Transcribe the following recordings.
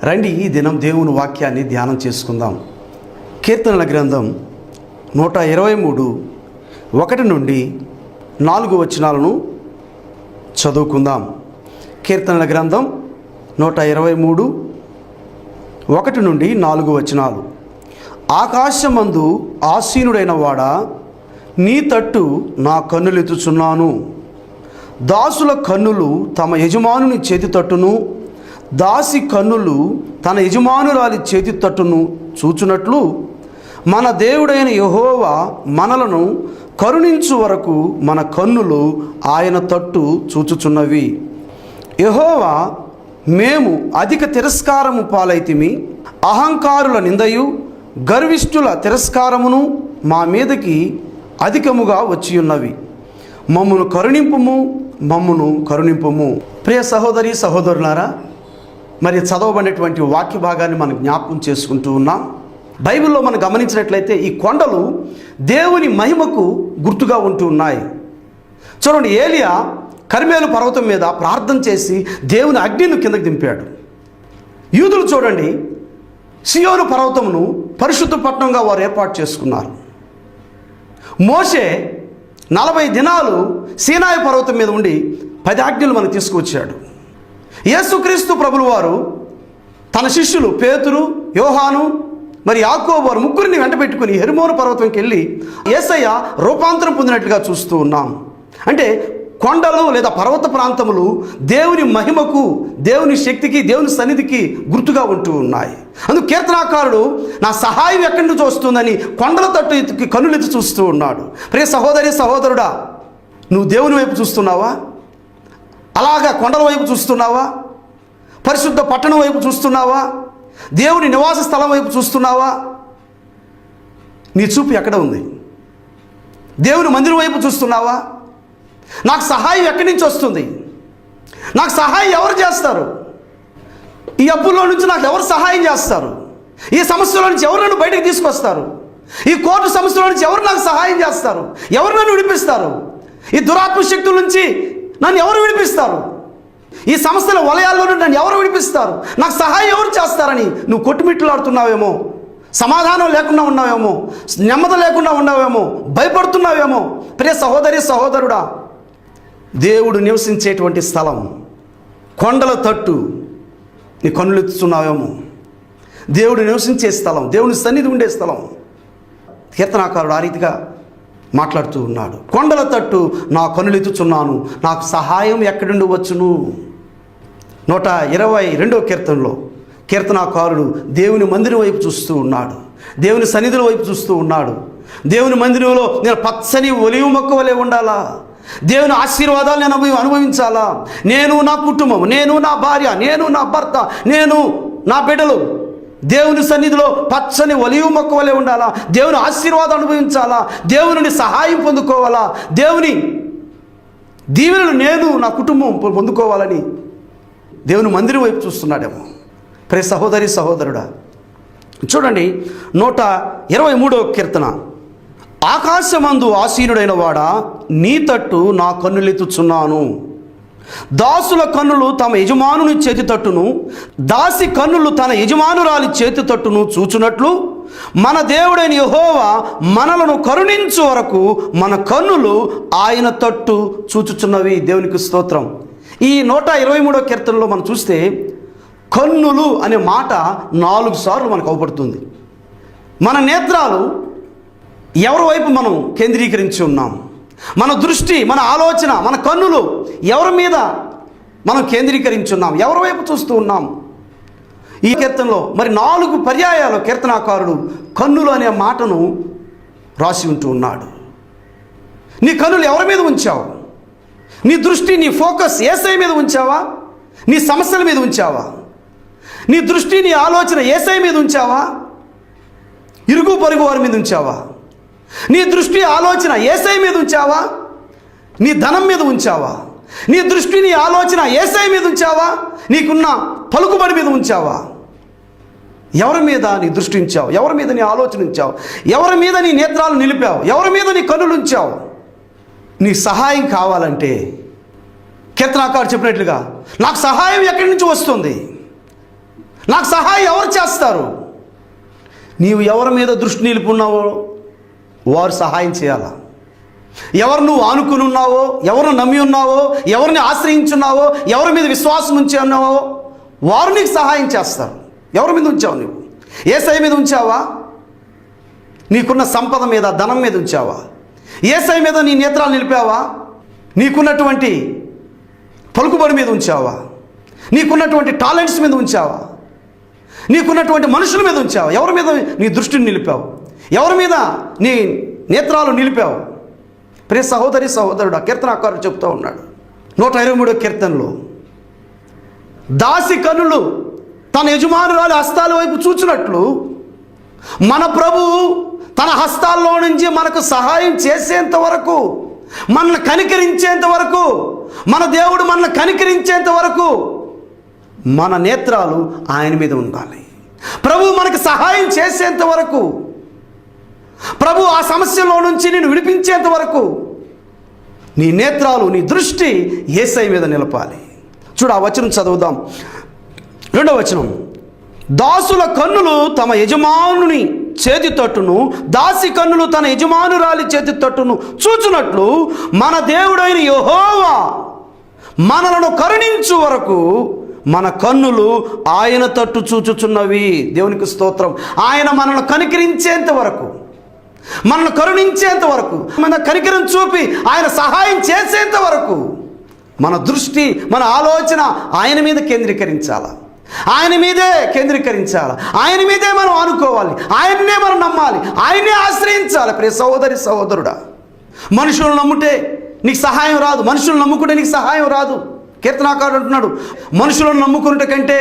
రండి ఈ దినం దేవుని వాక్యాన్ని ధ్యానం చేసుకుందాం. కీర్తనల గ్రంథం 123 1 నుండి 4 వచనాలను చదువుకుందాం. కీర్తనల గ్రంథం 123 1 నుండి 4 వచనాలు. ఆకాశమందు ఆసీనుడైన వాడా, నీ తట్టు నా కన్నులెత్తుచున్నాను. దాసుల కన్నులు తమ యజమానుని చేతి తట్టును, దాసి కన్నులు తన యజమానురాలి చేతి తట్టును చూచునట్లు మన దేవుడైన యెహోవా మనలను కరుణించు వరకు మన కన్నులు ఆయన తట్టు చూచుచున్నవి. యెహోవా, మేము అధిక తిరస్కారము పాలైతిమి, అహంకారుల నిందయు గర్విష్ఠుల తిరస్కారమును మా మీదకి అధికముగా వచ్చియున్నవి. మమ్మును కరుణింపుము, మమ్మును కరుణింపుము. ప్రియ సహోదరి సహోదరులారా, మరి చదవబడినటువంటి వాక్య భాగాన్ని మనం జ్ఞాపకం చేసుకుంటూ ఉన్నాం. బైబిల్లో మనం గమనించినట్లయితే ఈ కొండలు దేవుని మహిమకు గుర్తుగా ఉంటూ ఉన్నాయి. చూడండి, ఏలియా కర్మేలు పర్వతం మీద ప్రార్థన చేసి దేవుని అగ్నిని కిందకి దింపాడు. యూదులు చూడండి, సియోను పర్వతమును పరిశుద్ధ పట్టణంగా వారు ఏర్పాటు చేసుకున్నారు. మోషే 40 దినాలు సీనాయి పర్వతం మీద ఉండి 10 ఆజ్ఞలు మనకు తీసుకువచ్చాడు. యేసుక్రీస్తు ప్రభులు వారు తన శిష్యులు పేతురు, యోహాను మరి యాకోబు వారు ముగ్గురిని వెంట పెట్టుకుని హెర్మోను పర్వతంకి వెళ్ళి యేసయ్య రూపాంతరం పొందినట్లుగా చూస్తూ ఉన్నాం. అంటే కొండలు లేదా పర్వత ప్రాంతములు దేవుని మహిమకు, దేవుని శక్తికి, దేవుని సన్నిధికి గుర్తుగా ఉంటూ ఉన్నాయి. అందుకు కీర్తనాకారుడు నా సహాయం ఎక్కడి నుంచి వస్తుందని కొండల తట్టు ఎత్తుకి కన్నులెత్తి చూస్తూ ఉన్నాడు. ప్రియ సహోదరి సహోదరుడా, నువ్వు దేవుని వైపు చూస్తున్నావా? అలాగా కొండల వైపు చూస్తున్నావా? పరిశుద్ధ పట్టణం వైపు చూస్తున్నావా? దేవుని నివాస స్థలం వైపు చూస్తున్నావా? నీ చూపు ఎక్కడ ఉంది? దేవుని మందిరం వైపు చూస్తున్నావా? నాకు సహాయం ఎక్కడి నుంచి వస్తుంది? నాకు సహాయం ఎవరు చేస్తారు? ఈ అప్పుల్లో నుంచి నాకు ఎవరు సహాయం చేస్తారు? ఈ సమస్యల నుంచి ఎవరు నన్ను బయటకు తీసుకొస్తారు? ఈ కోర్టు సమస్యల నుంచి ఎవరు నాకు సహాయం చేస్తారు? ఎవరు నన్ను విడిపిస్తారు? ఈ దురాత్మ శక్తుల నుంచి నన్ను ఎవరు విడిపిస్తారు? ఈ సమస్యల వలయాల్లో నుండి నన్ను ఎవరు విడిపిస్తారు? నాకు సహాయం ఎవరు చేస్తారని నువ్వు కొట్టుమిట్లాడుతున్నావేమో, సమాధానం లేకుండా ఉన్నావేమో, నెమ్మది లేకుండా ఉన్నావేమో, భయపడుతున్నావేమో. ప్రియ సహోదరి సహోదరుడా, దేవుడు నివసించేటువంటి స్థలం కొండల తట్టు నీ కన్నులెత్తుతున్నావేమో. దేవుడు నివసించే స్థలం, దేవుని సన్నిధి ఉండే స్థలం. కీర్తనాకారుడు ఆ రీతిగా మాట్లాడుతూ ఉన్నాడు. కొండల తట్టు నా కన్నులెత్తుచున్నాను, నాకు సహాయం ఎక్కడి నుండి వచ్చును? 122వ కీర్తనలో కీర్తనాకారుడు దేవుని మందిరం వైపు చూస్తూ ఉన్నాడు, దేవుని సన్నిధుల వైపు చూస్తూ ఉన్నాడు. దేవుని మందిరంలో నేను పచ్చని ఒలివ మొక్క వలె ఉండాలా, దేవుని ఆశీర్వాదాలు నేను అనుభవించాలా, నేను నా కుటుంబం, నేను నా భార్య, నేను నా భర్త, నేను నా బిడ్డలు దేవుని సన్నిధిలో పచ్చని ఒలివ మొక్క వలె ఉండాలా, దేవుని ఆశీర్వాదం అనుభవించాలా, దేవుని నుండి సహాయం పొందుకోవాలా, దేవుని దీవెనలు నేను నా కుటుంబం పొందుకోవాలని దేవుని మందిరం వైపు చూస్తున్నాడేమో. ప్రియ సహోదరి సహోదరుడా, చూడండి 123వ కీర్తన. ఆకాశమందు ఆసీనుడైన వాడా, నీ తట్టు నా కన్నులెత్తుచున్నాను. దాసుల కన్నులు తమ యజమానుని చేతి తట్టును, దాసి కన్నులు తన యజమానురాలి చేతి తట్టును చూచునట్లు మన దేవుడైన యెహోవా మనలను కరుణించు వరకు మన కన్నులు ఆయన తట్టు చూచుచున్నవి. దేవునికి స్తోత్రం. ఈ 123వ కీర్తనలో మనం చూస్తే కన్నులు అనే మాట 4 సార్లు మనకు అవపడుతుంది. మన నేత్రాలు ఎవరి వైపు మనం కేంద్రీకరించి ఉన్నాం? మన దృష్టి, మన ఆలోచన, మన కన్నులు ఎవరి మీద మనం కేంద్రీకరించి ఉన్నాం? ఎవరి వైపు చూస్తూ ఉన్నాం? ఈ కీర్తనలో మరి 4 పర్యాయాలు కీర్తనాకారుడు కన్నులు అనే మాటను రాసి ఉంటూ ఉన్నాడు. నీ కన్నులు ఎవరి మీద ఉంచావు? నీ దృష్టి, నీ ఫోకస్ యేసయ్య మీద ఉంచావా? నీ సమస్యల మీద ఉంచావా? నీ దృష్టి, నీ ఆలోచన యేసయ్య మీద ఉంచావా? ఇరుగు పొరుగు వారి మీద ఉంచావా? నీ దృష్టి ఆలోచన యేసయ్య మీద ఉంచావా? నీ ధనం మీద ఉంచావా? నీ దృష్టి, నీ ఆలోచన యేసయ్య మీద ఉంచావా? నీకున్న పలుకుబడి మీద ఉంచావా? ఎవరి మీద నీ దృష్టి ఉంచావు? ఎవరి మీద నీ ఆలోచన ఉంచావు? ఎవరి మీద నీ నేత్రాలు నిలిపావు? ఎవరి మీద నీ కన్నులు ఉంచావు? నీ సహాయం కావాలంటే కీర్తనాకారుడు చెప్పినట్లుగా నాకు సహాయం ఎక్కడి నుంచి వస్తుంది? నాకు సహాయం ఎవరు చేస్తారు? నీవు ఎవరి మీద దృష్టి నిలుపున్నావో వారు సహాయం చేయాలా. ఎవరు నువ్వు ఆనుకుని ఉన్నావో, ఎవరు నమ్మి ఉన్నావో, ఎవరిని ఆశ్రయించున్నావో, ఎవరి మీద విశ్వాసం ఉంచి ఉన్నావో వారు నీకు సహాయం చేస్తారు. ఎవరి మీద ఉంచావు? నువ్వు యేసయ్య మీద ఉంచావా? నీకున్న సంపద మీద, ధనం మీద ఉంచావా? యేసయ్య మీద నీ నేత్రాలు నిలిపావా? నీకున్నటువంటి పలుకుబడి మీద ఉంచావా? నీకున్నటువంటి టాలెంట్స్ మీద ఉంచావా? నీకున్నటువంటి మనుషుల మీద ఉంచావా? ఎవరి మీద నీ దృష్టిని నిలిపావు? ఎవరి మీద నీ నేత్రాలు నిలిపావు? ప్రియ సహోదరి సహోదరుడు, కీర్తనాకారుడు చెప్తూ ఉన్నాడు 123వ కీర్తనలో, దాసి కన్నులు తన యజమానురాలి హస్తాల వైపు చూచినట్లు మన ప్రభువు తన హస్తాల్లో నుంచి మనకు సహాయం చేసేంత వరకు, మనల్ని కనికరించేంత వరకు, మన దేవుడు మనల్ని కనికరించేంత వరకు మన నేత్రాలు ఆయన మీద ఉండాలి. ప్రభు మనకు సహాయం చేసేంత వరకు, ప్రభు ఆ సమస్యలో నుంచి నేను విడిపించేంత వరకు నీ నేత్రాలు, నీ దృష్టి యేసయ్య మీద నిలపాలి. చూడు, ఆ వచనం చదువుదాం. 2వ వచనం, దాసుల కన్నులు తమ యజమానుని చేతి తట్టును, దాసి కన్నులు తన యజమానురాలి చేతి తట్టును చూచునట్లు మన దేవుడైన యెహోవా మనలను కరుణించు వరకు మన కన్నులు ఆయన తట్టు చూచుచున్నవి. దేవునికి స్తోత్రం. ఆయన మనల్ని కనికరించేంత వరకు, మనల్ని కరుణించేంత వరకు, మన కనికరం చూపి ఆయన సహాయం చేసేంత వరకు మన దృష్టి, మన ఆలోచన ఆయన మీద కేంద్రీకరించాలి. ఆయన మీదే కేంద్రీకరించాలి. ఆయన మీదే మనం ఆనుకోవాలి. ఆయన్నే మనం నమ్మాలి. ఆయన్నే ఆశ్రయించాలి. ప్రియ సహోదరి సహోదరుడా, మనుషులను నమ్ముటే నీకు సహాయం రాదు. మనుషులను నమ్ముకుంటే నీకు సహాయం రాదు. కీర్తనాకారుడు అంటున్నాడు, మనుషులను నమ్ముకున్నట కంటే,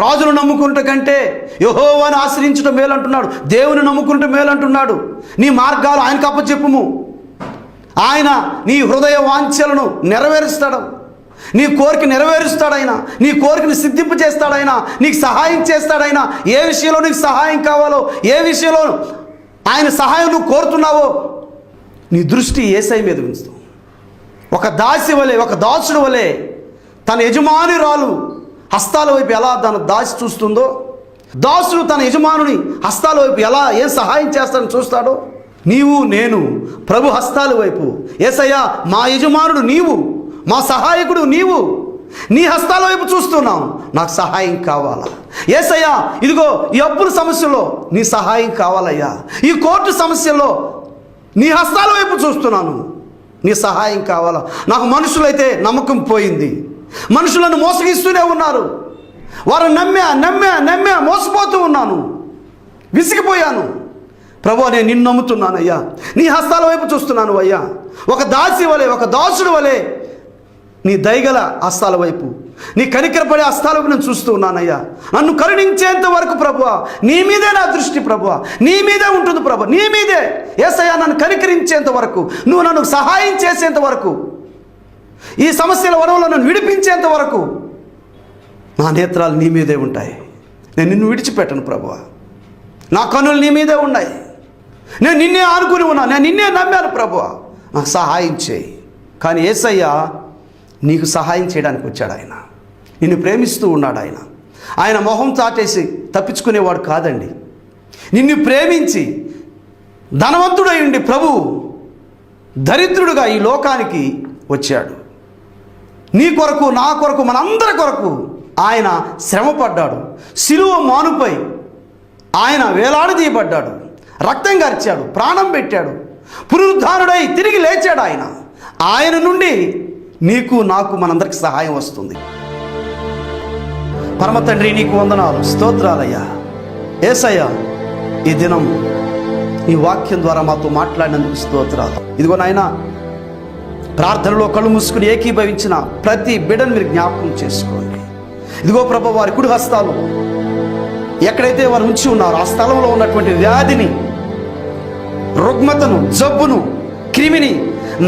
రాజులను నమ్ముకున్నట కంటే యెహోవాను ఆశ్రయించడం మేలు అంటున్నాడు. దేవుని నమ్ముకుంటే మేలు అంటున్నాడు. నీ మార్గాలు ఆయనకు అప్పచెప్పుము. ఆయన నీ హృదయ వాంఛలను నెరవేరుస్తాడు. నీ కోరిక నెరవేరుస్తాడైనా, నీ కోరికను సిద్ధింపు చేస్తాడైనా, నీకు సహాయం చేస్తాడైనా. ఏ విషయంలో నీకు సహాయం కావాలో, ఏ విషయంలో ఆయన సహాయం నువ్వు కోరుతున్నావో నీ దృష్టి యేసయ్య మీద ఉంచుతావు. ఒక దాసి వలె, ఒక దాసుడు వలె తన యజమానురాలు హస్తాల వైపు ఎలా తన దాసి చూస్తుందో, దాసుడు తన యజమానుని హస్తాల వైపు ఎలా ఏం సహాయం చేస్తాడని చూస్తాడో, నీవు నేను ప్రభు హస్తాల వైపు, యేసయ్యా మా యజమానుడు నీవు, మా సహాయకుడు నీవు, నీ హస్తాల వైపు చూస్తున్నావు, నాకు సహాయం కావాలా. యేసయ్యా ఇదిగో ఈ అప్పుల సమస్యలో నీ సహాయం కావాలయ్యా. ఈ కోర్టు సమస్యలో నీ హస్తాల వైపు చూస్తున్నాను, నీ సహాయం కావాలా. నాకు మనుషులైతే నమ్మకం పోయింది. మనుషులను మోసగిస్తూనే ఉన్నారు. వారు నమ్మా మోసపోతూ ఉన్నాను, విసిగిపోయాను. ప్రభు, నేను నిన్ను నమ్ముతున్నానయ్యా. నీ హస్తాల వైపు చూస్తున్నాను అయ్యా. ఒక దాసి వలె, ఒక దాసుడు వలె నీ దయగల హస్తాల వైపు, నీ కనికరపడే హస్తాల వైపు నేను చూస్తూ ఉన్నానయ్యా. నన్ను కరుణించేంత వరకు ప్రభువా నీ మీదే నా దృష్టి, ప్రభువా నీ మీదే ఉంటుంది ప్రభు, నీ మీదే. యేసయ్యా నన్ను కనికరించేంత వరకు, నువ్వు నన్ను సహాయం చేసేంత వరకు, ఈ సమస్యల వరంలో నన్ను విడిపించేంత వరకు నా నేత్రాలు నీ మీదే ఉంటాయి. నేను నిన్ను విడిచిపెట్టను ప్రభువా. నా కన్నులు నీ మీదే ఉన్నాయి. నేను నిన్నే ఆనుకుని ఉన్నాను, నేను నిన్నే నమ్మాను ప్రభువా, నాకు సహాయం చేయి. కానీ యేసయ్య నీకు సహాయం చేయడానికి వచ్చాడు. ఆయన నిన్ను ప్రేమిస్తూ ఉన్నాడు. ఆయన మొహం చాటేసి తప్పించుకునేవాడు కాదండి. నిన్ను ప్రేమించి ధనవంతుడై ఉండి ప్రభు దరిద్రుడుగా ఈ లోకానికి వచ్చాడు. నీ కొరకు, నా కొరకు, మనందరి కొరకు ఆయన శ్రమపడ్డాడు. శిలువ మానుపై ఆయన వేలాడదీయబడ్డాడు, రక్తం గార్చాడు, ప్రాణం పెట్టాడు, పునరుద్ధానుడై తిరిగి లేచాడు. ఆయన నుండి నీకు నాకు మనందరికి సహాయం వస్తుంది. పరమ తండ్రి నీకు వందనాలు, స్తోత్రాలయ్యా. యేసయ్యా ఈ దినం నీ వాక్యం ద్వారా మాతో మాట్లాడినందుకు స్తోత్రాలు. ఇదిగో నాయనా, ప్రార్థనలో కళ్ళు మూసుకుని ఏకీభవించిన ప్రతి బిడ్డను మీరు జ్ఞాపకం చేసుకోండి. ఇదిగో ప్రభు, వారి కుడి హస్తాలు ఎక్కడైతే వారు ఉంచి ఉన్నారో ఆ స్థలంలో ఉన్నటువంటి వ్యాధిని, రుగ్మతను, జబ్బును, క్రిమిని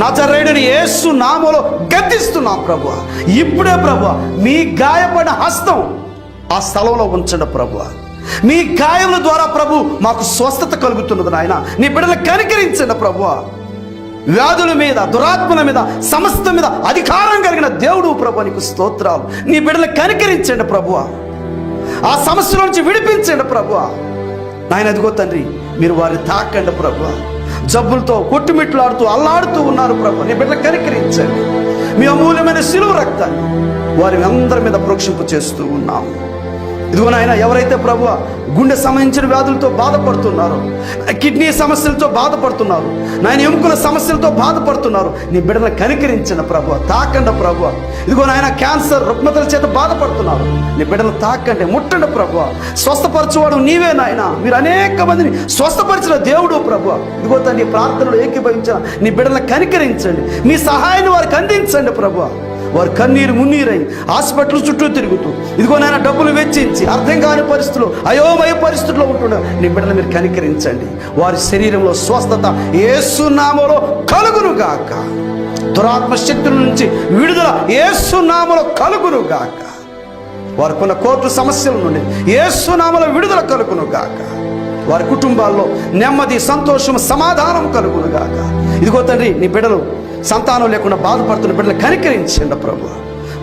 నజరేయుడైన యేసు నామములో గద్దిస్తున్నాం ప్రభువా. ఇప్పుడే ప్రభువా మీ గాయపడిన హస్తం ఆ స్థలంలో ఉంచండి ప్రభువా. మీ గాయముల ద్వారా ప్రభు మాకు స్వస్థత కలుగుతున్నది నాయన. నీ బిడ్డలను కనికరించండి ప్రభువా. వ్యాధుల మీద, దురాత్మల మీద, సమస్త మీద అధికారం కలిగిన దేవుడు ప్రభు, నీకు స్తోత్రాలు. నీ బిడ్డలను కనికరించండి ప్రభువా. ఆ సమస్యల నుంచి విడిపించండి ప్రభువా. నాయన అదిగో తండ్రి, మీరు వారిని తాకండి ప్రభువా. జబ్బులతో కొట్టుమిట్లాడుతూ అల్లాడుతూ ఉన్నారు ప్రభు, నీ బిడ్డలు కనికరించండి. మీ అమూల్యమైన శిలువ రక్తాన్ని వారి అందరి మీద ప్రోక్షింపు చేస్తూ ఉన్నాము. ఇదిగో నాయన, ఎవరైతే ప్రభు గుండె సంబంధించిన వ్యాధులతో బాధపడుతున్నారో, కిడ్నీ సమస్యలతో బాధపడుతున్నారు, నాయన ఎముకల సమస్యలతో బాధపడుతున్నారు, నీ బిడ్డలను కనికరించిన ప్రభు, తాకండి ప్రభు. ఇదిగో నాయన, క్యాన్సర్ రుగ్మతల చేత బాధపడుతున్నారు, నీ బిడ్డలను తాకండి, ముట్టండి ప్రభు. స్వస్థపరచువాడు నీవే నాయన, మీరు అనేక మందిని స్వస్థపరిచిన దేవుడు ప్రభు. ఇదిగో నీ ప్రార్థనలు ఏకీభవించిన నీ బిడ్డలను కనికరించండి, మీ సహాయాన్ని వారికి అందించండి ప్రభు. వారు కన్నీరు మున్నీరై హాస్పిటల్ చుట్టూ తిరుగుతూ, ఇదిగో నాయన డబ్బులు వెచ్చించి అర్థం కాని పరిస్థితులు, అయోమయ పరిస్థితుల్లో ఉంటున్న నీ బిడ్డలు మీరు కనికరించండి. వారి శరీరంలో స్వస్థత యేసు నామములో కలుగును గాక. దురాత్మ శక్తుల నుంచి విడుదల యేసు నామములో కలుగును గాక. వారికున్న కోర్టు సమస్యల నుండి యేసు నామములో విడుదల కలుగును గాక. వారి కుటుంబాల్లో నెమ్మది, సంతోషం, సమాధానం కలుగును గాక. ఇదిగో తండ్రి, నీ బిడ్డలు సంతానం లేకుండా బాధపడుతున్న బిడ్డలు కనికరించండి ప్రభు.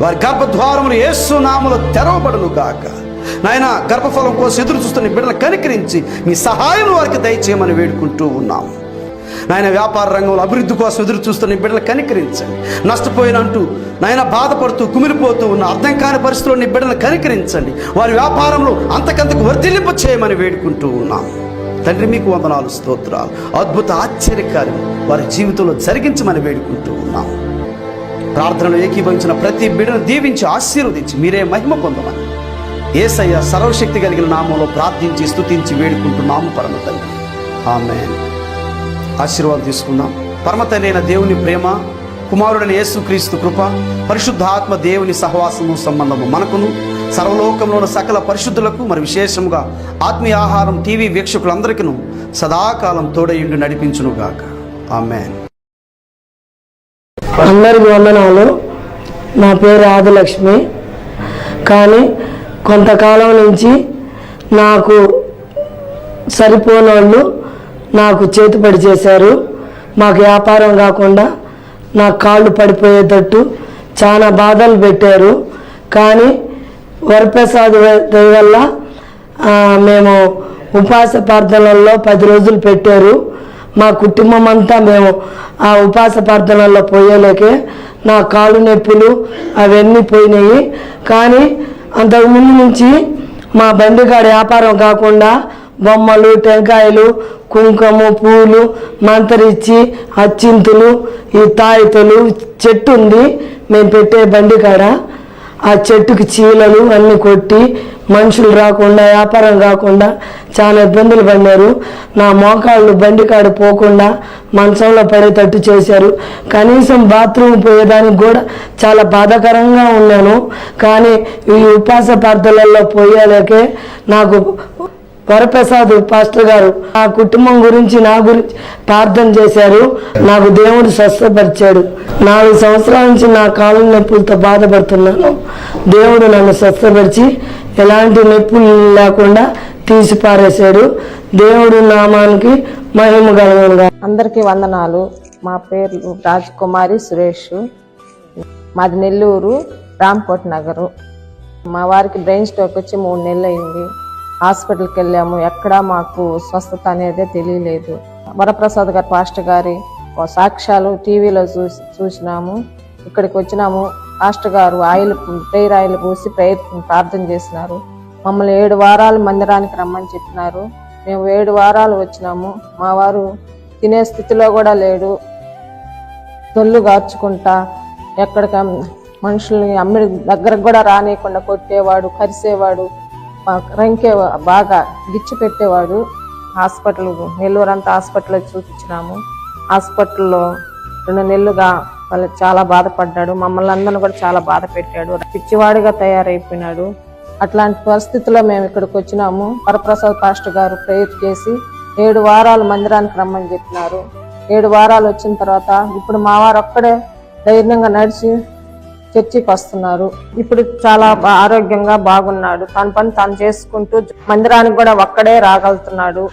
వారి గర్భద్వారములు యేసు నామములో తెరవబడును గాక. నాయన, గర్భఫలం కోసం ఎదురు చూస్తున్న బిడ్డలు కనికరించి మీ సహాయం వారికి దయచేయమని వేడుకుంటూ ఉన్నాము. నాయన, వ్యాపార రంగంలో అభివృద్ధి కోసం ఎదురు చూస్తున్న బిడ్డలు కనికరించండి. నష్టపోయినంటూ నాయన బాధపడుతూ కుమిలిపోతూ ఉన్న అర్థం కాని పరిస్థితుల్లో నీ బిడ్డలు కనికరించండి. వారి వ్యాపారంలో అంతకంతకు వర్ధిల్లింప చేయమని వేడుకుంటూ ఉన్నాము. తండ్రి, మీకు వందనాలు, స్తోత్రాలు. అద్భుత ఆశ్చర్యకార్యం వారి జీవితంలో జరిగించమని వేడుకుంటూ ఉన్నాము. ప్రార్థనలు ఏకీభవించిన ప్రతి బిడ్డను దీవించి ఆశీర్వదించి మీరే మహిమ పొందమని యేసయ్య సర్వశక్తి కలిగిన నామంలో ప్రార్థించి స్తుతించి వేడుకుంటున్నాము పరమ తండ్రి. ఆమేన్. ఆశీర్వాదం తీసుకుందాం. పరమ తండ్రి అయిన దేవుని ప్రేమ, కుమారుడైన యేసుక్రీస్తు కృప, పరిశుద్ధాత్మ దేవుని సహవాసము సంబంధము మనకును సర్వలోకంలోని సకల పరిశుద్ధులకు, మరి విశేషముగా ఆత్మీయ ఆహారం టీవీ వీక్షకులందరికీ సదాకాలం తోడయుండి నడిపించునుగాక. ఆమేన్. అందరికి వందనాలు. నా పేరు ఆదిలక్ష్మి. కానీ కొంతకాలం నుంచి నాకు సరిపోని వాళ్ళు నాకు చేతుపడి చేశారు. మాకు వ్యాపారం కాకుండా నా కాళ్ళు పడిపోయేటట్టు చాలా బాధలు పెట్టారు. కానీ వరప్రసాద్ దయ వల్ల మేము ఉపవాస ప్రార్థనల్లో 10 రోజులు పెట్టారు. మా కుటుంబం అంతా మేము ఆ ఉపవాస ప్రార్థనల్లో పోయేలేకే నా కాళ్ళు నొప్పులు అవన్నీ పోయినాయి. కానీ అంతకుముందు నుంచి మా బండికాడ వ్యాపారం కాకుండా బొమ్మలు, టెంకాయలు, కుంకుమ, పూలు, మంతరిచ్చి, అచ్చింతులు, ఈ తాయితలు, చెట్టు ఉంది మేము పెట్టే బండికాడ. ఆ చెట్టుకి చీలలు అన్నీ కొట్టి మనుషులు రాకుండా, వ్యాపారం కాకుండా చాలా ఇబ్బందులు పడినారు. నా మోకాళ్ళు బండికాడ పోకుండా మంచంలో పడేటట్టు చేశారు. కనీసం బాత్రూమ్ పోయేదానికి కూడా చాలా బాధాకరంగా ఉన్నాను. కానీ ఈ ఉపవాస ప్రార్థనలలో పోయేలాకే నాకు వరప్రసాద్ పాస్టర్ గారు నా కుటుంబం గురించి, నా గురించి ప్రార్థన చేశారు. నాకు దేవుడు స్వస్థపరిచాడు. 4 సంవత్సరాల నుంచి నా కాళ్ళ నొప్పులతో బాధపడుతున్నాను. దేవుడు నన్ను స్వస్థపరిచి ఎలాంటి నొప్పులు లేకుండా తీసి పారేశాడు. దేవుడు నామానికి మహిమ కలుగునుగా. అందరికీ వందనాలు. మా పేరు రాజకుమారి సురేష్. మాది నెల్లూరు, రాంకోట్ నగరు. మా వారికి బ్రెయిన్ స్ట్రోక్ వచ్చి 3 నెలలు అయింది. హాస్పిటల్కి వెళ్ళాము. ఎక్కడా మాకు స్వస్థత అనేది తెలియలేదు. వరప్రసాద్ గారు పాస్టర్ గారి సాక్ష్యాలు టీవీలో చూసినాము. ఇక్కడికి వచ్చినాము. పాస్టర్ గారు ప్రేయర్ ఆయిల్ పూసి ప్రార్థన చేసినారు. మమ్మల్ని 7 వారాలు మందిరానికి రమ్మని చెప్పినారు. మేము 7 వారాలు వచ్చినాము. మా వారు తినే స్థితిలో కూడా లేడు. తొల్లు గార్చుకుంటా ఎక్కడిక మనుషుల్ని అమ్మిడి దగ్గరకు కూడా రానియకుండా కొట్టేవాడు, కరిసేవాడు, రంకే బాగా గిచ్చి పెట్టేవాడు. హాస్పిటల్ నెల్లూరు అంతా హాస్పిటల్లో చూపించినాము. హాస్పిటల్లో 2 నెలలుగా వాళ్ళు చాలా బాధపడ్డాడు. మమ్మల్ని అందరిని కూడా చాలా బాధ పెట్టాడు. పిచ్చివాడిగా తయారైపోయినాడు. అట్లాంటి పరిస్థితుల్లో మేము ఇక్కడికి వచ్చినాము. వరప్రసాద్ పాస్టర్ గారు ప్రేయర్ చేసి 7 వారాలు మందిరానికి రమ్మని చెప్పినారు. 7 వారాలు వచ్చిన తర్వాత ఇప్పుడు మా వారు ఒక్కడే ధైర్యంగా నడిచి చర్చికి వస్తున్నారు. ఇప్పుడు చాలా ఆరోగ్యంగా బాగున్నాడు. తన పని తాను చేసుకుంటూ మందిరానికి కూడా ఒక్కడే రాగలుగుతున్నాడు.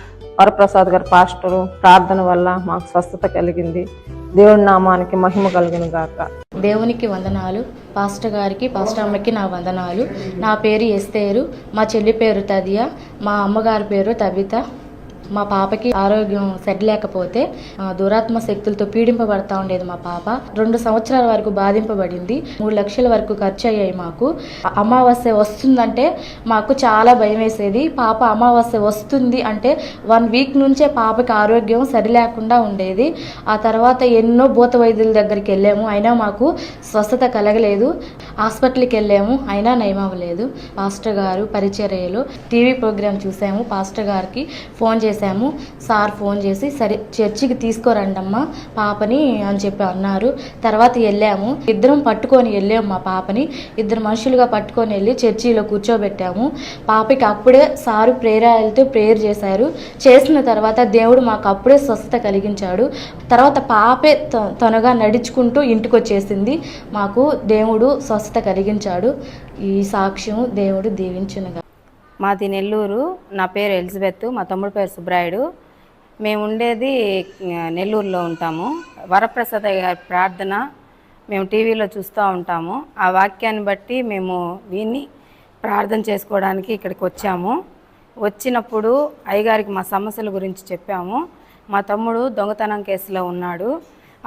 వరప్రసాద్ గారు పాస్టరు ప్రార్థన వల్ల మాకు స్వస్థత కలిగింది. దేవుడి నామానికి మహిమ కలుగును గాక. దేవునికి వందనాలు. పాస్టర్ గారికి, పాస్టర్ అమ్మకి నా వందనాలు. నా పేరు ఎస్తేరు, మా చెల్లి పేరు తదియా, మా అమ్మగారి పేరు తబిత. మా పాపకి ఆరోగ్యం సరిలేకపోతే దురాత్మ శక్తులతో పీడింపబడతా ఉండేది. మా పాప 2 సంవత్సరాల వరకు బాధింపబడింది. 3 లక్షల వరకు ఖర్చు అయ్యాయి మాకు. అమావాస్య వస్తుందంటే మాకు చాలా భయం వేసేది. పాప అమావాస్య వస్తుంది అంటే 1 వీక్ నుంచే పాపకి ఆరోగ్యం సరిలేకుండా ఉండేది. ఆ తర్వాత ఎన్నో భూత వైద్యుల దగ్గరికి వెళ్ళాము, అయినా మాకు స్వస్థత కలగలేదు. హాస్పిటల్కి వెళ్ళాము, అయినా నయం అవ్వలేదు. పాస్టర్ గారు పరిచర్యలో టీవీ ప్రోగ్రాం చూసాము. పాస్టర్ గారికి ఫోన్ చేసాము. సార్ ఫోన్ చేసి సరే చర్చికి తీసుకోరండమ్మా పాపని అని చెప్పి అన్నారు. తర్వాత వెళ్ళాము, ఇద్దరం పట్టుకొని వెళ్ళాము. మా పాపని 2 మనుషులుగా పట్టుకొని వెళ్ళి చర్చిలో కూర్చోబెట్టాము. పాపకి అప్పుడే సారు ప్రేరాలతో ప్రేయర్ చేశారు. చేసిన తర్వాత దేవుడు మాకు అప్పుడే స్వస్థత కలిగించాడు. తర్వాత పాపే తనగా నడుచుకుంటూ ఇంటికి వచ్చేసింది. మాకు దేవుడు స్వస్థత కలిగించాడు. ఈ సాక్ష్యం దేవుడు దీవించునుగా. మాది నెల్లూరు. నా పేరు ఎలిజబెత్, మా తమ్ముడు పేరు సుబ్రాయుడు. మేము ఉండేది నెల్లూరులో ఉంటాము. వరప్రసాద్ గారి ప్రార్థన మేము టీవీలో చూస్తూ ఉంటాము. ఆ వాక్యాన్ని బట్టి మేము విని ప్రార్థన చేసుకోవడానికి ఇక్కడికి వచ్చాము. వచ్చినప్పుడు అయ్యగారికి మా సమస్యల గురించి చెప్పాము. మా తమ్ముడు దొంగతనం కేసులో ఉన్నాడు.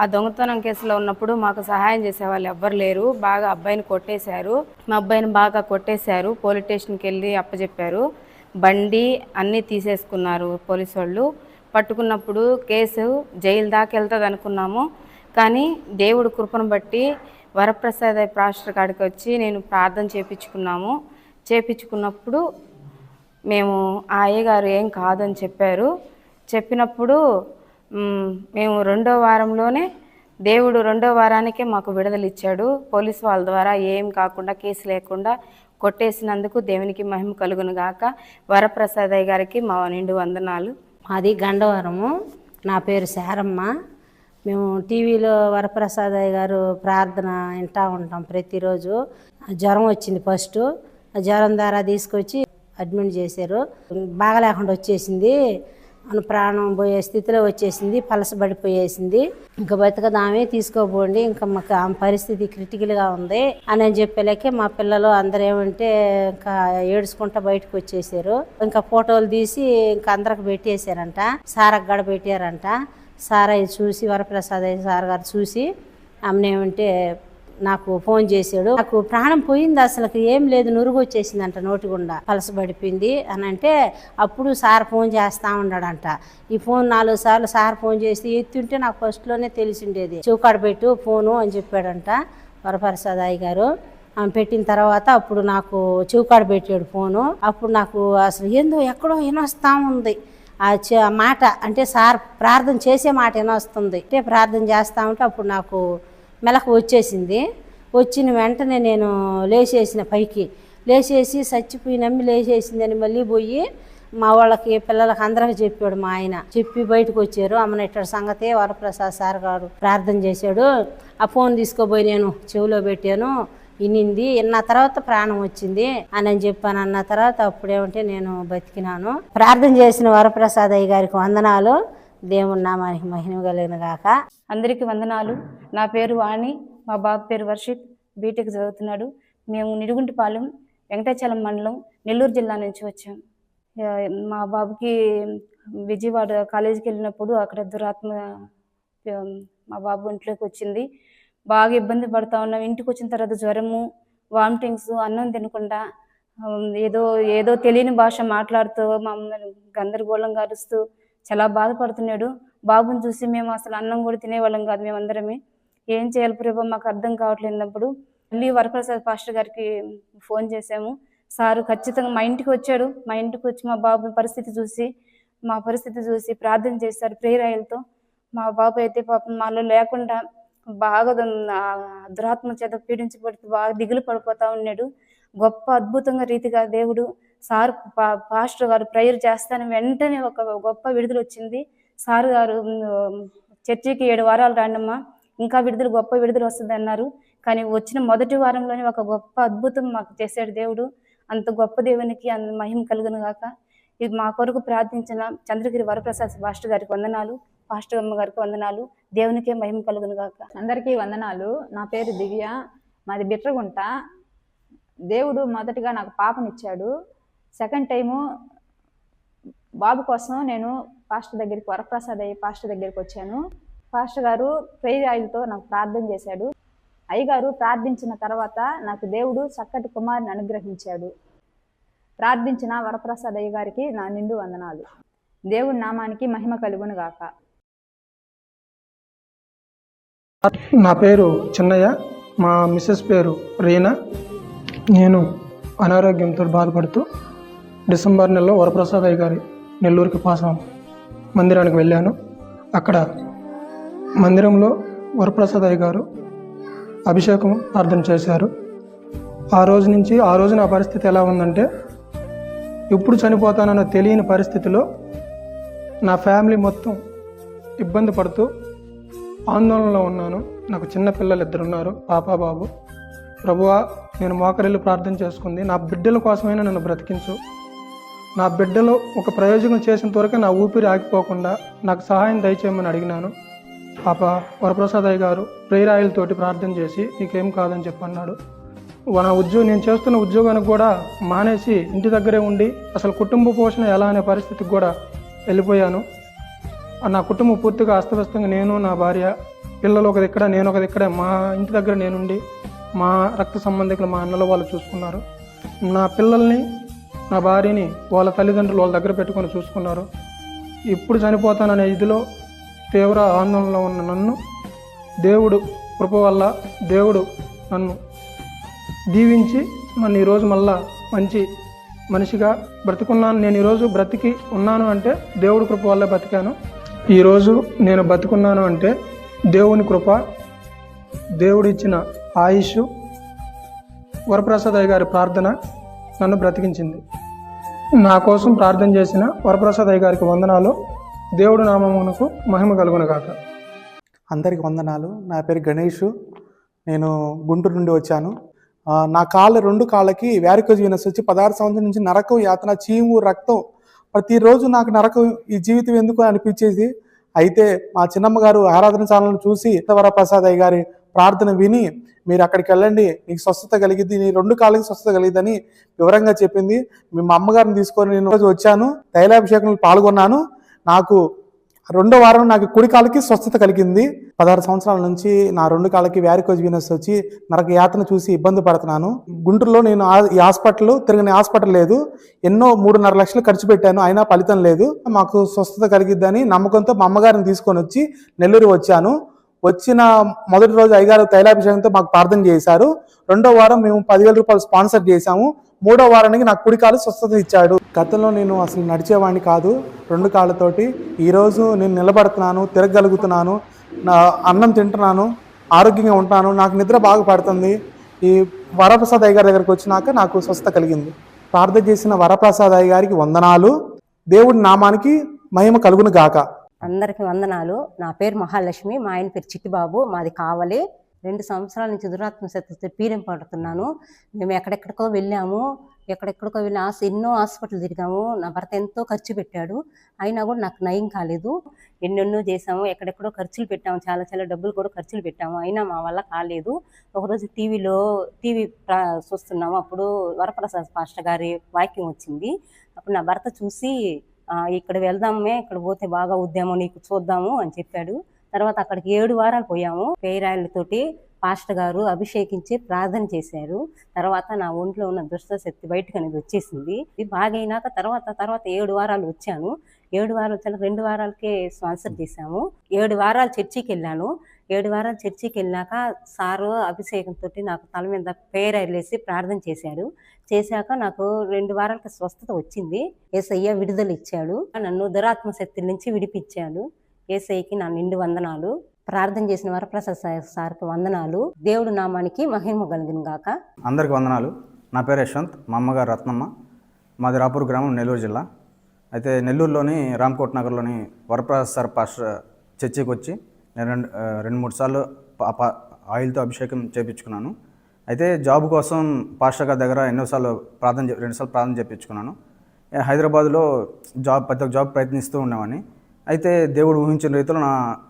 ఆ దొంగతనం కేసులో ఉన్నప్పుడు మాకు సహాయం చేసే వాళ్ళు ఎవ్వరు లేరు. బాగా అబ్బాయిని కొట్టేశారు. మా అబ్బాయిని బాగా కొట్టేశారు. పోలీస్ స్టేషన్కి వెళ్ళి అప్పచెప్పారు. బండి అన్నీ తీసేసుకున్నారు పోలీసు వాళ్ళు. పట్టుకున్నప్పుడు కేసు జైలు దాకా వెళ్తుంది అనుకున్నాము. కానీ దేవుడు కృపను బట్టి వరప్రసాద్ పాస్టర్ కాడికి వచ్చి నేను ప్రార్థన చేపించుకున్నప్పుడు మేము ఆ అయ్యగారు ఏం కాదని చెప్పారు. చెప్పినప్పుడు మేము 2వ వారంలోనే దేవుడు 2వ వారానికే మాకు విడుదల ఇచ్చాడు. పోలీసు వాళ్ళ ద్వారా ఏం కాకుండా కేసు లేకుండా కొట్టేసినందుకు దేవునికి మహిమ కలుగును గాక. వరప్రసాద్ గారికి మా నిండు వందనాలు. మాది గండవరము. నా పేరు శారమ్మ. మేము టీవీలో వరప్రసాద్ గారు ప్రార్థన వింటూ ఉంటాం ప్రతిరోజు. జ్వరం వచ్చింది ఫస్ట్. ఆ జ్వరం ద్వారా తీసుకొచ్చి అడ్మిట్ చేశారు. బాగలేకుండా వచ్చేసింది, ప్రాణం పోయే స్థితిలో వచ్చేసింది, పలసబడిపోయేసింది. ఇంకా బతకదామే తీసుకోపోండి, ఇంకా మాకు ఆమె పరిస్థితి క్రిటికల్గా ఉంది అని చెప్పలేకే మా పిల్లలు అందరూ ఏమంటే ఇంకా ఏడుచుకుంటా బయటకు వచ్చేసారు. ఇంకా ఫోటోలు తీసి ఇంకా అందరికి పెట్టేశారంట, సారకు గడ పెట్టారంట. సార్ అది చూసి వరప్రసాద్ సార్ గారు చూసి ఆమెనేమంటే నాకు ఫోన్ చేశాడు. నాకు ప్రాణం పోయింది, అసలు ఏం లేదు, నురుగు వచ్చేసిందంట, నోటి గుండా పలసబడిపోయింది అని అంటే అప్పుడు సార్ ఫోన్ చేస్తూ ఉన్నాడంట. ఈ ఫోన్ 4 సార్లు సార్ ఫోన్ చేసి ఎత్తుంటే నాకు ఫస్ట్లోనే తెలిసిండేది. చౌకాడ పెట్టు ఫోను అని చెప్పాడంట వరప్రసాద్ గారు. పెట్టిన తర్వాత అప్పుడు నాకు చౌకాడ పెట్టాడు ఫోను. అప్పుడు నాకు అసలు ఏందో ఎక్కడో వినొస్తా ఉంది ఆ మాట, అంటే సార్ ప్రార్థన చేసే మాట వినొస్తుంది. అంటే ప్రార్థన చేస్తూ ఉంటే అప్పుడు నాకు మెలకు వచ్చేసింది. వచ్చిన వెంటనే నేను లేచేసిన, పైకి లేచేసి చచ్చిపోయి నమ్మి లేచేసిందని మళ్ళీ పోయి మా వాళ్ళకి పిల్లలకి అందరికి చెప్పాడు. మా ఆయన చెప్పి బయటకు వచ్చారు. అమ్మన ఇట్ట సంగతే వరప్రసాద్ సార్ గారు ప్రార్థన చేశాడు. ఆ ఫోన్ తీసుకోపోయి నేను చెవిలో పెట్టాను, వినింది, విన్న తర్వాత ప్రాణం వచ్చింది అని చెప్పాను. అన్న తర్వాత అప్పుడేమంటే నేను బతికినాను. ప్రార్థన చేసిన వరప్రసాద్ గారికి వందనాలు. దేవుని నామానికి మహిమ కలిగిన గాక. అందరికీ వందనాలు. నా పేరు వాణి, మా బాబు పేరు వర్షిత్, బీటెక్ చదువుతున్నాడు. మేము నిడుగుంటిపాలెం వెంకటాచలం మండలం నెల్లూరు జిల్లా నుంచి వచ్చాం. మా బాబుకి విజయవాడ కాలేజీకి వెళ్ళినప్పుడు అక్కడ దురాత్మ మా బాబు ఇంట్లోకి వచ్చింది. బాగా ఇబ్బంది పడుతూ ఉన్నాం. ఇంటికి వచ్చిన తర్వాత జ్వరము, వామిటింగ్స్, అన్నం తినకుండా ఏదో ఏదో తెలియని భాష మాట్లాడుతూ మమ్మల్ని గందరగోళంగా అరుస్తూ చాలా బాధపడుతున్నాడు. బాబుని చూసి మేము అసలు అన్నం కూడా తినేవాళ్ళం కాదు. మేమందరమే ఏం చేయాలి ప్రభు మాకు అర్థం కావట్లేనప్పుడు మళ్ళీ వరప్రసాద్ పాస్టర్ గారికి ఫోన్ చేశాము. సారు ఖచ్చితంగా మా ఇంటికి వచ్చాడు. మా ఇంటికి వచ్చి మా బాబు పరిస్థితి చూసి ప్రార్థన చేశారు ప్రేయర్ ఆయిల్తో. మా బాబు అయితే పాపం మాలో లేకుండా బాగా దురాత్మ చేత పీడించబడుతూ బాగా దిగులు పడిపోతా ఉన్నాడు. గొప్ప అద్భుతంగా రీతిగా దేవుడు సార్ పాస్టర్ గారు ప్రేయర్ చేస్తాను వెంటనే ఒక గొప్ప విడుదల వచ్చింది. సార్ గారు చర్చికి 7 వారాలు రాండమ్మా, ఇంకా గొప్ప విడుదల వస్తుంది అన్నారు. కానీ వచ్చిన మొదటి వారంలోనే ఒక గొప్ప అద్భుతం మాకు చేశాడు దేవుడు. అంత గొప్ప దేవునికి మహిమ కలుగును గాక. ఇది మా కొరకు ప్రార్థించిన చంద్రగిరి వరప్రసాద్ పాస్టర్ గారికి వందనాలు. పాస్టర్ అమ్మగారికి వందనాలు. దేవునికే మహిమ కలుగును గాక. అందరికీ వందనాలు. నా పేరు దివ్య, మాది బిట్రగుంట. దేవుడు మొదటిగా నాకు పాపనిచ్చాడు. సెకండ్ టైము బాబు కోసం నేను పాస్టర్ దగ్గరికి, వరప్రసాద్ అయ్యి పాస్టర్ దగ్గరికి వచ్చాను. పాస్టర్ గారు ప్రేయర్ ఆయిల్తో నాకు ప్రార్థన చేశాడు. అయ్యగారు ప్రార్థించిన తర్వాత నాకు దేవుడు చక్కటి కుమారుని అనుగ్రహించాడు. ప్రార్థించిన వరప్రసాద్ అయ్య గారికి నా నిండు వందనాలు. దేవుడి నామానికి మహిమ కలుగును గాక. నా పేరు చిన్నయ్య, మా మిస్సెస్ పేరు రీనా. నేను అనారోగ్యంతో బాధపడుతూ డిసెంబర్ నెలలో వరప్రసాద్ అయ్య గారి నెల్లూరుకి పాసం మందిరానికి వెళ్ళాను. అక్కడ మందిరంలో వరప్రసాద్ అయ్య గారు అభిషేకం ప్రార్థన చేశారు. ఆ రోజు నా పరిస్థితి ఎలా ఉందంటే, ఎప్పుడు చనిపోతానన్న తెలియని పరిస్థితిలో నా ఫ్యామిలీ మొత్తం ఇబ్బంది పడుతూ ఆందోళనలో ఉన్నాను. నాకు చిన్న పిల్లలు 2 ఉన్నారు, పాప బాబు. ప్రభువా, నేను మోకరిల్లు ప్రార్థన చేసుకుంది, నా బిడ్డల కోసమైనా నన్ను బ్రతికించు, నా బిడ్డలో ఒక ప్రయోజనం చేసిన వరకు నా ఊపిరి ఆగిపోకుండా నాకు సహాయం దయచేయమని అడిగినాను. పాప వరప్రసాద్ అయ్య గారు ప్రేయర్ ఆయిల్ తోటి ప్రార్థన చేసి నీకేం కాదని చెప్పన్నాడు. నేను చేస్తున్న ఉద్యోగానికి కూడా మానేసి ఇంటి దగ్గరే ఉండి అసలు కుటుంబ పోషణ ఎలా అనే పరిస్థితికి కూడా వెళ్ళిపోయాను. నా కుటుంబం పూర్తిగా అస్తవ్యస్తంగా, నేను, నా భార్య, పిల్లలు ఒక దిక్కడ, నేను ఒక దిక్కడ, మా ఇంటి దగ్గర నేనుండి మా రక్త సంబంధికులు మా అన్నలు వాళ్ళు చూసుకున్నారు. నా పిల్లల్ని, నా భార్యని వాళ్ళ తల్లిదండ్రులు వాళ్ళ దగ్గర పెట్టుకొని చూసుకున్నారు. ఇప్పుడు చనిపోతాననే ఇదిలో తీవ్ర ఆందోళనలో ఉన్న నన్ను దేవుడు కృప వల్ల దేవుడు నన్ను దీవించి నన్ను ఈరోజు మళ్ళా మంచి మనిషిగా బ్రతికున్నాను. నేను ఈరోజు బ్రతికి ఉన్నాను అంటే దేవుడి కృప వల్ల బతికాను. ఈరోజు నేను బతికున్నాను అంటే దేవుని కృప, దేవుడిచ్చిన ఆయుష్, వరప్రసాద్ అయ్య గారి ప్రార్థన నన్ను బ్రతికించింది. నా కోసం ప్రార్థన చేసిన వరప్రసాద్ అయ్య గారికి వందనాలు. దేవుడు నామమునకు మహిమ కలుగునుగాక. అందరికి వందనాలు. నా పేరు గణేష్. నేను గుంటూరు నుండి వచ్చాను. నా 2 కాళ్ళకి వ్యారికోజ్ వీనస్ వచ్చి 16 సంవత్సరం నుంచి నరకం, యాతన, చీము, రక్తం, ప్రతిరోజు నాకు నరకం, ఈ జీవితం ఎందుకు అనిపించేది. అయితే మా చిన్నమ్మ గారు ఆరాధన ఛానల్ చూసి వరప్రసాద్ అయ్య గారి ప్రార్థన విని, మీరు అక్కడికి వెళ్ళండి, నీకు స్వస్థత కలిగిద్ది, నీ 2 కాళ్ళకి స్వస్థత కలిగిద్దని వివరంగా చెప్పింది. మా అమ్మగారిని తీసుకొని నేను రోజు వచ్చాను, తైలాభిషేకంలో పాల్గొన్నాను. నాకు 2వ వారం నాకు కుడి కాళ్ళకి స్వస్థత కలిగింది. 16 సంవత్సరాల నుంచి నా 2 కాళ్ళకి వ్యారికోజ్ వీనస్ వచ్చి నరక యాతన చూసి ఇబ్బంది పడుతున్నాను. గుంటూరులో నేను ఈ హాస్పిటల్ తిరగని హాస్పిటల్ లేదు. ఎన్నో 3.5 లక్షలు ఖర్చు పెట్టాను, అయినా ఫలితం లేదు. మాకు స్వస్థత కలిగిద్దని నమ్మకంతో మా అమ్మగారిని తీసుకొని వచ్చి నెల్లూరు వచ్చాను. వచ్చిన మొదటి రోజు అయ్యగారు తైలాభిషేకంతో మాకు ప్రార్థన చేశారు. 2వ వారం మేము 10,000 రూపాయలు స్పాన్సర్ చేశాము. 3వ వారానికి నాకు కుడి కాలు స్వస్థత ఇచ్చాడు. గతంలో నేను అసలు నడిచేవాడిని కాదు 2 కాళ్ళతోటి. ఈరోజు నేను నిలబడుతున్నాను, తిరగలుగుతున్నాను, నా అన్నం తింటున్నాను, ఆరోగ్యంగా ఉంటున్నాను, నాకు నిద్ర బాగా పడుతుంది. ఈ వరప్రసాద్ అయ్య గారి దగ్గరికి వచ్చినాక నాకు స్వస్థత కలిగింది. ప్రార్థన చేసిన వరప్రసాద్ అయ్య గారికి వందనాలు. దేవుడి నామానికి మహిమ కలుగును గాక. అందరికీ వందనాలు. నా పేరు మహాలక్ష్మి, మా ఆయన పేరు చిట్టిబాబు, మాది కావలి. 2 సంవత్సరాల నుంచి దురాత్మ శక్తితో పీడం పడుతున్నాను. మేము ఎక్కడెక్కడికో వెళ్ళాము, ఎన్నో హాస్పిటల్ తిరిగాము. నా భర్త ఎంతో ఖర్చు పెట్టాడు, అయినా కూడా నాకు నయం కాలేదు. ఎన్నెన్నో చేసాము, ఎక్కడెక్కడో ఖర్చులు పెట్టాము, చాలా డబ్బులు కూడా ఖర్చులు పెట్టాము, అయినా మా వల్ల కాలేదు. ఒకరోజు టీవీ చూస్తున్నాము, అప్పుడు వరప్రసాద్ పాస్టర్ గారి వాక్యం వచ్చింది. అప్పుడు నా భర్త చూసి, ఇక్కడ వెళ్దామే, ఇక్కడ పోతే బాగా ఉద్యమం, నీకు చూద్దాము అని చెప్పాడు. తర్వాత అక్కడికి 7 వారాలు పోయాము. పేరాయిలతోటి పాస్టర్ గారు అభిషేకించి ప్రార్థన చేశారు. తర్వాత నా ఒంట్లో ఉన్న దుష్ట శక్తి బయటకు అనేది వచ్చేసింది. ఇది బాగైనాక తర్వాత 7 వారాలు వచ్చాను. 7 వారాలు వచ్చాను, 2 వారాలకే స్పాన్సర్ చేశాము. 7 వారాలు చర్చికి వెళ్ళాను. 7 వారాలు చర్చికి వెళ్ళాక సారు అభిషేకంతో నాకు తల మీద పేరాయిలు వేసి ప్రార్థన చేశాక నాకు 2 వారాలకి స్వస్థత వచ్చింది. యేసయ్య విడుదల ఇచ్చాడు, నన్ను దురాత్మ శక్తి నుంచి విడిపించాడు. యేసయ్యకి నా నిండు వందనాలు. ప్రార్థన చేసిన వరప్రసాద్ సార్కి వందనాలు. దేవుడు నామానికి మహిమ కలుగును గాక. అందరికి వందనాలు. నా పేరు యశ్వంత్, మా అమ్మగారు రత్నమ్మ, మాది రాపూర్ గ్రామం, నెల్లూరు జిల్లా. అయితే నెల్లూరులోని రామ్కోట్ నగర్లోని వరప్రసాద్ సార్ పాస్టర్ చర్చికి వచ్చి నేను 2-3 సార్లు ఆయిల్తో అభిషేకం చేయించుకున్నాను. అయితే జాబ్ కోసం పాస్టర్ గారి దగ్గర 2 సార్లు ప్రార్థన చేయించుకున్నాను. హైదరాబాద్లో ప్రతి ఒక్క జాబ్ ప్రయత్నిస్తూ ఉండేవాడిని. అయితే దేవుడు ఊహించిన రీతిలో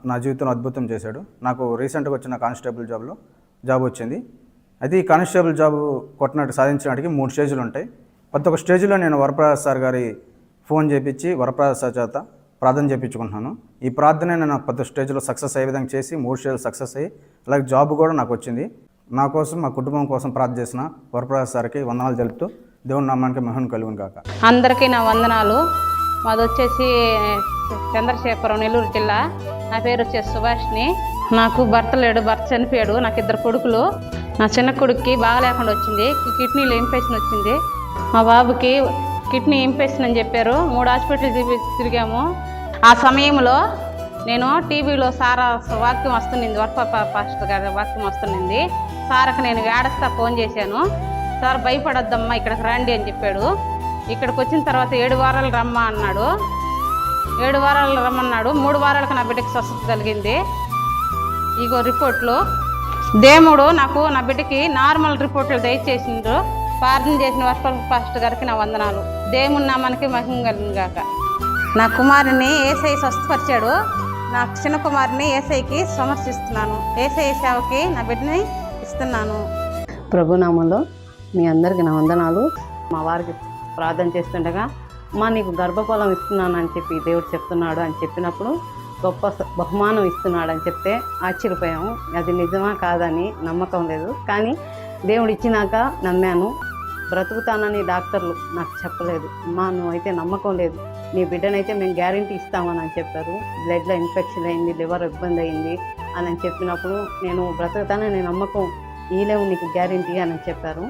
నా జీవితంలో అద్భుతం చేశాడు. నాకు రీసెంట్గా వచ్చిన కానిస్టేబుల్ జాబ్ వచ్చింది. అయితే ఈ కానిస్టేబుల్ జాబ్ సాధించడానికి 3 స్టేజ్లు ఉంటాయి. ప్రతి ఒక్క స్టేజ్లో నేను వరప్రసాద్ సార్ గారి ఫోన్ చేయించి వరప్రసాద్ సార్ చేత ప్రార్థన చేయించుకుంటున్నాను. ఈ ప్రార్థన నేను ప్రతి స్టేజ్లో సక్సెస్ అయ్యే విధంగా చేసి 3 స్టేజ్లు సక్సెస్ అయ్యి అలాగే జాబ్ కూడా నాకు వచ్చింది. నా కోసం మా కుటుంబం కోసం ప్రార్థన చేసిన వరప్రసాద్ సార్కి వందనాలు తెలుపుతూ దేవుని నామానికి మహిమ కలుగును గాక. అందరికీ నా వందనాలు. మాది వచ్చేసి చంద్రశేఖరం, నెల్లూరు జిల్లా. నా పేరు వచ్చేసి సుభాష్ని. నాకు భర్త లేడు, భర్త చనిపోయాడు. నాకు 2 కొడుకులు. నా చిన్న కొడుక్కి బాగా లేకుండా వచ్చింది, కిడ్నీలో ఇన్ఫెక్షన్ వచ్చింది. మా బాబుకి కిడ్నీ ఇన్ఫెక్షన్ అని చెప్పారు. 3 హాస్పిటల్ తిరిగాము. ఆ సమయంలో నేను టీవీలో సారా వాక్యం వస్తుంది, పాస్టర్ గారి వాక్యం వస్తుంది. సార్కి నేను ఏడస్తా ఫోన్ చేశాను. సార్ భయపడొద్దమ్మా, ఇక్కడికి రండి అని చెప్పాడు. ఇక్కడికి వచ్చిన తర్వాత 7 వారాలు రమ్మా అన్నాడు. 7 వారాలు రమ్మన్నాడు. 3 వారాలకు నా బిడ్డకి స్వస్థత కలిగింది. ఇగో రిపోర్ట్లు. దేవుడు నాకు నా బిడ్డకి నార్మల్ రిపోర్ట్లు దయచేసిండ్రు. ప్రార్థన చేసిన వర్షం పాస్టర్ గారికి నా వందనాలు. దేవుని నామానికి మహిమ కలిగిన గాక. నా కుమారుని ఏసై స్వస్థపరిచాడు. నా చిన్న కుమారుని ఏసైకి సమర్పిస్తున్నాను. ఏసై సేవకి నా బిడ్డని ఇస్తున్నాను. ప్రభునామంలో మీ అందరికీ నా వందనాలు. మా వారికి ప్రార్థన చేస్తుండగా నీకు గర్భఫలం ఇస్తున్నాను అని చెప్పి దేవుడు చెప్తున్నాడు అని చెప్పినప్పుడు గొప్ప బహుమానం ఇస్తున్నాడు అని చెప్తే ఆశ్చర్యపోయాము. అది నిజమా కాదని నమ్మకం లేదు, కానీ దేవుడు ఇచ్చినాక నమ్మాను. బ్రతుకుతానని డాక్టర్లు నాకు చెప్పలేదు. నువ్వైతే నమ్మకం లేదు, నీ బిడ్డనైతే మేము గ్యారంటీ ఇస్తామని చెప్పారు. బ్లడ్లో ఇన్ఫెక్షన్ అయింది, లివర్ ఇబ్బంది అయింది అని చెప్పినప్పుడు నేను బ్రతుకుతానని నమ్మకం ఈలేవు, నీకు గ్యారంటీ అని చెప్పారు.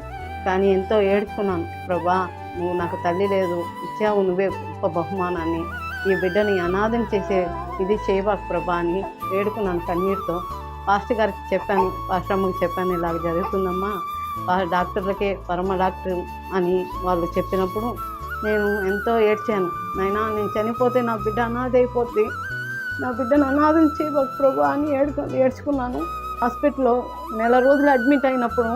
కానీ ఎంతో ఏడ్చుకున్నాను. ప్రభా, నువ్వు నాకు తల్లి లేదు, ఇచ్చావు నువ్వే గొప్ప బహుమానాన్ని, ఈ బిడ్డని అనాథం చేసే ఇది చేయబాకు ప్రభా అని వేడుకున్నాను కన్నీటితో. పాస్టర్ గారికి చెప్పాను, పాస్టర్ అమ్మకి చెప్పాను, ఇలాగ జరుగుతుందమ్మా, డాక్టర్లకే పరమ డాక్టర్ అని వాళ్ళు చెప్పినప్పుడు నేను ఎంతో ఏడ్చాను. నాయనా, నేను చనిపోతే నా బిడ్డ అనాథ అయిపోద్ది, నా బిడ్డను అనాథం చేయబాకు ప్రభా అని ఏడ్చుకున్నాను. హాస్పిటల్లో 1 నెల రోజులు అడ్మిట్ అయినప్పుడు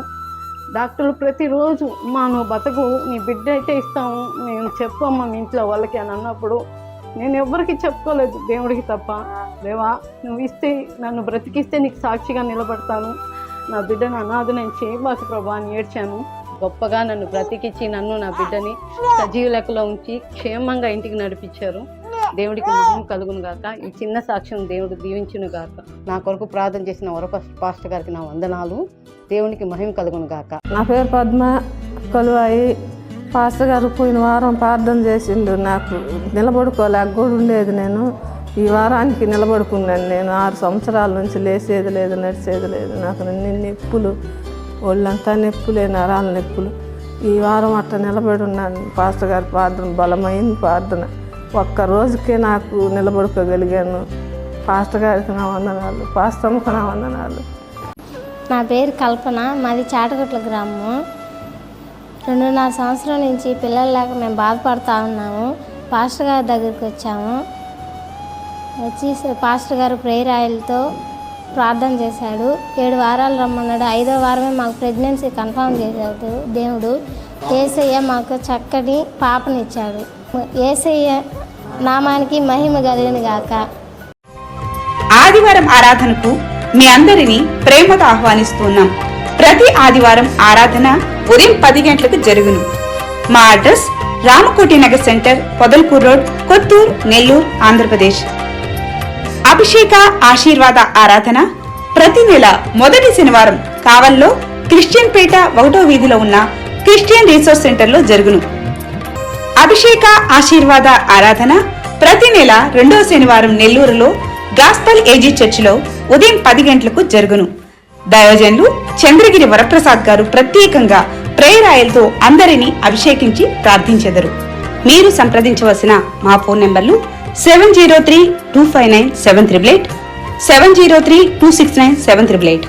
డాక్టర్లు ప్రతిరోజు నువ్వు బతకు, నీ బిడ్డ అయితే ఇస్తాము, మేము చెప్పమ్మా మీ ఇంట్లో వాళ్ళకి అని అన్నప్పుడు నేను ఎవరికి చెప్పుకోలేదు, దేవుడికి తప్ప. దేవా, నువ్వు ఇస్తే, నన్ను బ్రతికిస్తే నీకు సాక్షిగా నిలబడతాను, నా బిడ్డను అనాథ నేను చేయబాకు ప్రభా అని ఏడ్చాను. గొప్పగా నన్ను బ్రతికించి నన్ను నా బిడ్డని సజీవ లెక్కలో ఉంచి క్షేమంగా ఇంటికి నడిపించారు. దేవుడికి మహిమ కలుగును గాక. ఈ చిన్న సాక్ష్యం దేవుడు దీవించును గాక. నా కొరకు ప్రార్థన చేసిన పాస్టర్ గారికి నా వందనాలు. దేవునికి మహిమ కలుగును గాక. నా పేరు పద్మ కొలువాయి. పాస్టర్ గారు పోయిన వారం ప్రార్థన చేసిండు. నాకు నిలబడుకోలేక కూడా ఉండేది. నేను ఈ వారానికి నిలబడుకున్నాను. నేను 6 సంవత్సరాల నుంచి లేసేది లేదు, నడిచేది లేదు. నాకు నొప్పులు, ఒళ్ళంతా నొప్పులే, నరాల నొప్పులు. ఈ వారం అట్లా నిలబడి ఉన్నాను. పాస్టర్ గారి ప్రార్థన బలమైన ప్రార్థన. ఒక్క రోజుకే నాకు నిలబడుకోగలిగాను. పాస్టర్ గారికి నా వందనాలు, పాస్టర్ అమ్మకు నా వందనాలు. నా పేరు కల్పన, మాది చాటగుట్ల గ్రామం. 2.5 సంవత్సరాల నుంచి పిల్లలు లేక మేము బాధపడుతూ ఉన్నాము. పాస్టర్ గారి దగ్గరికి వచ్చాము. వచ్చి పాస్టర్ గారు ప్రేయర్ ఆయిల్తో ప్రార్థన చేశాడు. 7 వారాలు రమ్మన్నాడు. 5వ వారమే మాకు ప్రెగ్నెన్సీ కన్ఫర్మ్ చేశాడు దేవుడు. యేసయ్య మాకు చక్కటి పాపనిచ్చాడు. యేసయ్య నామానికి మహిమ కలుగును గాక. ఆదివారం ఆరాధనకు మీ అందరినీ ప్రేమతో ఆహ్వానిస్తున్నాం. ప్రతి ఆదివారం ఆరాధన ఉదయం 10 గంటలకు జరుగును. మా address Ramakoti Nagar centre, Podalakur road, Kothuru, Nellore, Andhra Pradesh. అభిషేక ఆశీర్వాద ఆరాధన ప్రతి నెల మొదటి శనివారం కావల్లో క్రిస్టియన్ పేట 1వ వీధిలో ఉన్న క్రిస్టియన్ రీసోర్స్ సెంటర్లో జరుగును. అభిషేక ఆశీర్వాద ఆరాధన ప్రతి నెల 2వ శనివారం నెల్లూరులో గాస్పల్ ఏజీ చర్చిలో ఉదయం 10 గంటలకు జరుగును. దైవజనులు చంద్రగిరి వరప్రసాద్ గారు ప్రత్యేకంగా ప్రేయర్ ఆయిల్తో అందరినీ అభిషేకించి ప్రార్థించెదరు. మీరు సంప్రదించవలసిన మా ఫోన్ నెంబర్లు 703-259-7388, 703-269-7388.